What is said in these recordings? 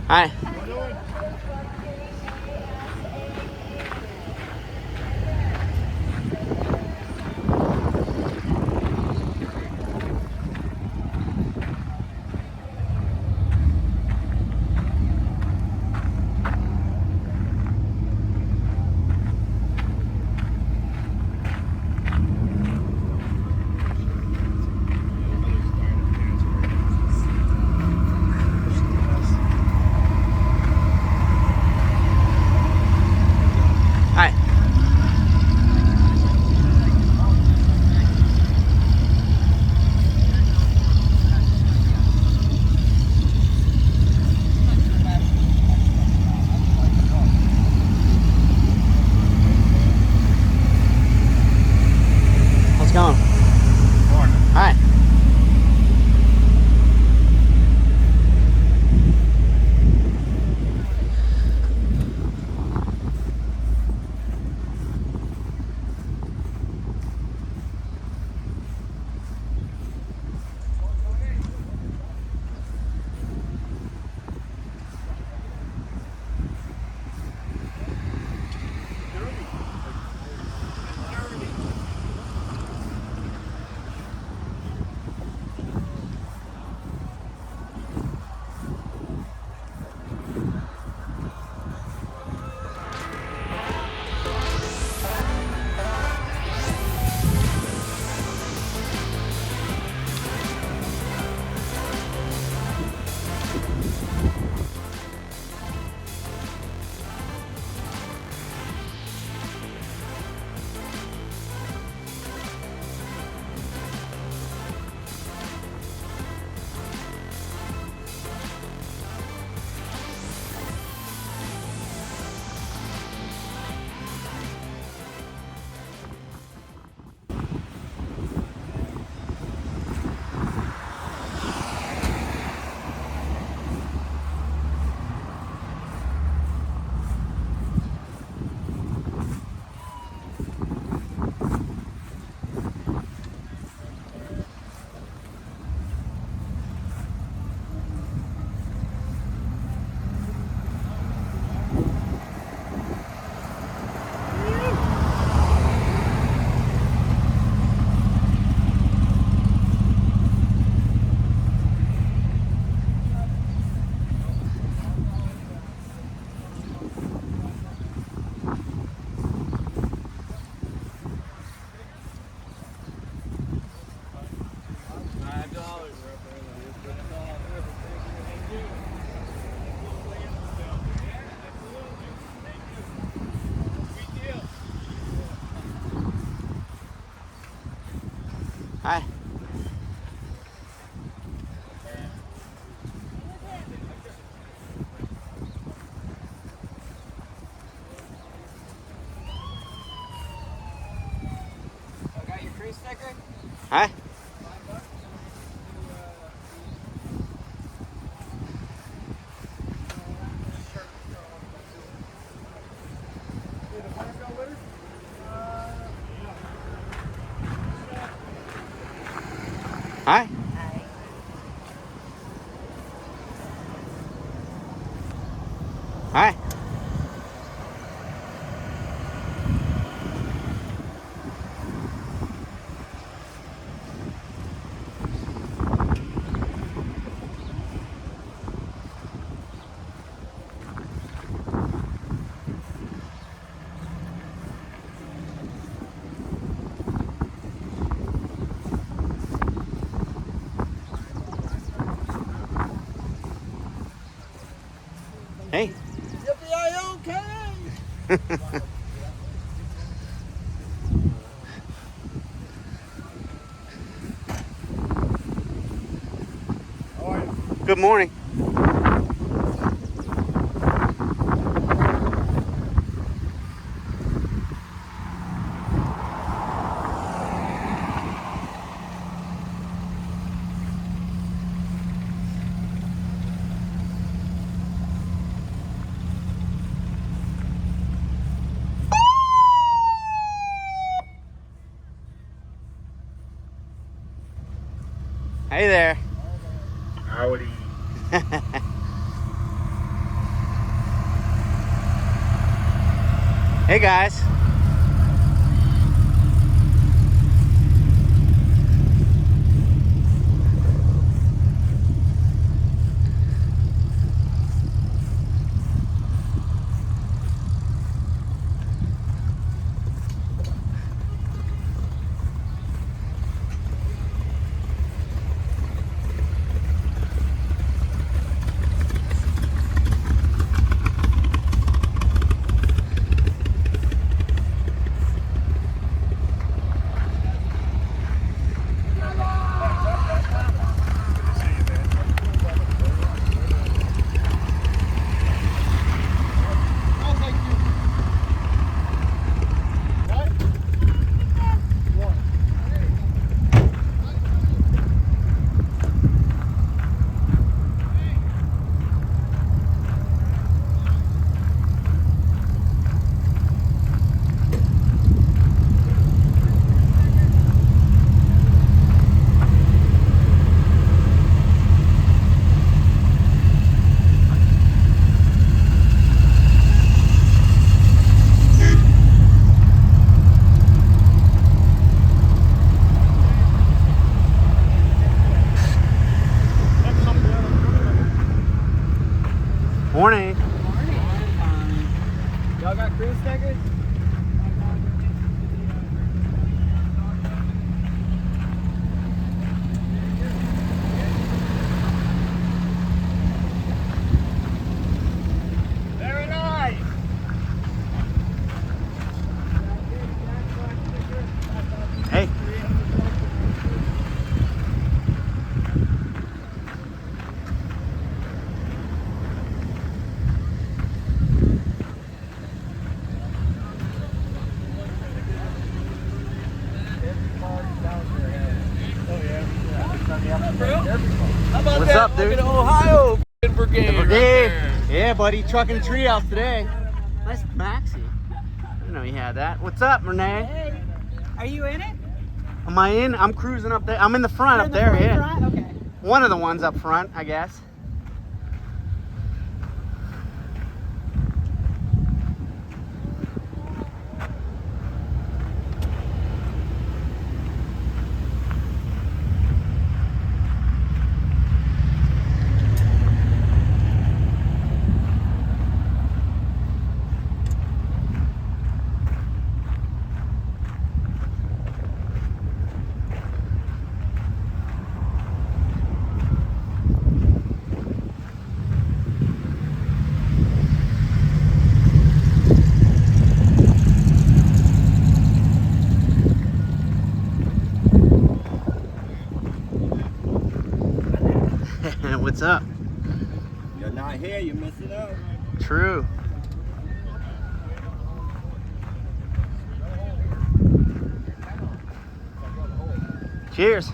Hi. Hi. How's it going? Hi. Hi. Got your free sticker? Hi. Hi. Hi. Hey. Yippee-yi-okay! How are you? Good morning. Hey there. Howdy. Hey guys. Morning. Y'all got cruise stickers? Very nice. Hey. How about What's that up, dude? fucking Ohio brigade? The right brigade. there? Yeah, buddy. Trucking treehouse today. Nice Maxi. I didn't know you had that. What's up, Renee? Hey, are you in it? Am I in? I'm cruising up there. I'm in the front You're up in the there, front, yeah. front? Okay. One of the ones up front, I guess. What's up? You're not here, you're missing out. True. Cheers.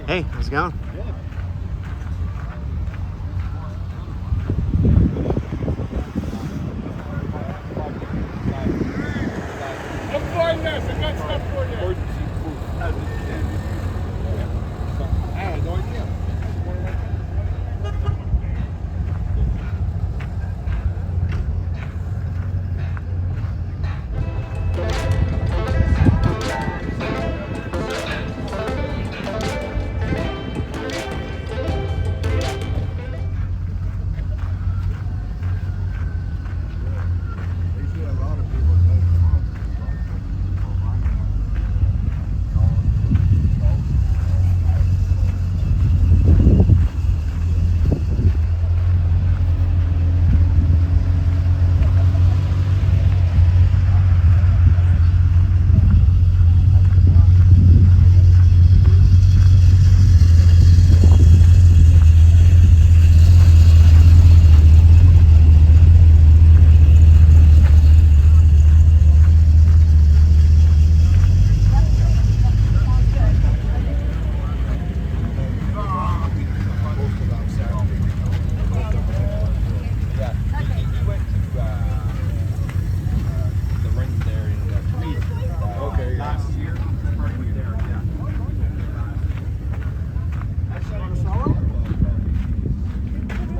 Hey, how's it going? I'm for this, I got stuff for you. I had no idea.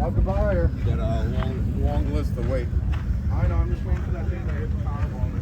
How's the buyer? Got a long list to wait. I know, I'm just waiting for that day to hit the Powerball.